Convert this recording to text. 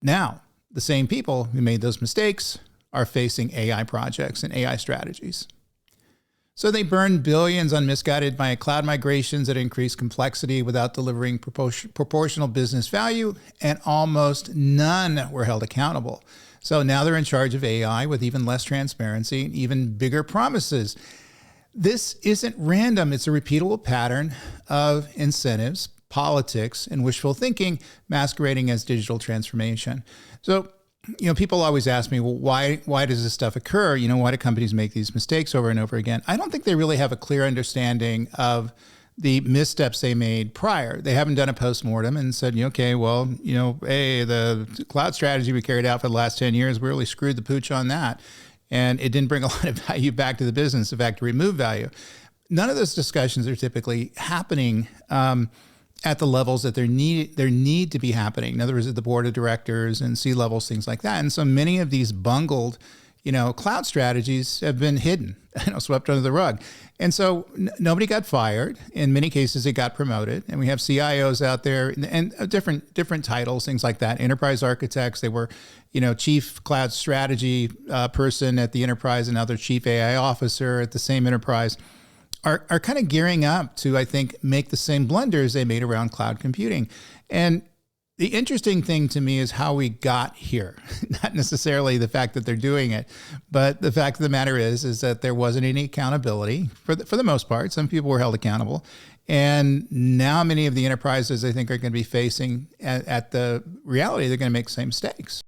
Now, the same people who made those mistakes are facing AI projects and AI strategies. So they burned billions on Misguided by cloud migrations that increased complexity without delivering proportional business value, and almost none were held accountable. So now they're in charge of AI with even less transparency and even bigger promises. This isn't random. It's a repeatable pattern of incentives, politics, and wishful thinking masquerading as digital transformation. So, people always ask me, well, why does this stuff occur? Why do companies make these mistakes over and over again? I don't think they really have a clear understanding of the missteps they made prior. They haven't done a postmortem and said, okay, well, hey, the cloud strategy we carried out for the last 10 years, we really screwed the pooch on that. And it didn't bring a lot of value back to the business. In fact, to remove value. None of those discussions are typically happening at the levels that there need to be happening. In other words, at the board of directors and C-levels, things like that. And so many of these bungled, cloud strategies have been hidden, swept under the rug. And so nobody got fired. In many cases, it got promoted. And we have CIOs out there and different titles, things like that. Enterprise architects, they were, chief cloud strategy person at the enterprise, and now they're chief AI officer at the same enterprise. Are kind of gearing up to, I think, make the same blunders they made around cloud computing. And the interesting thing to me is how we got here, not necessarily the fact that they're doing it, but the fact of the matter is that there wasn't any accountability for the most part. Some people were held accountable. And now many of the enterprises, I think, are going to be facing at the reality they're going to make the same mistakes.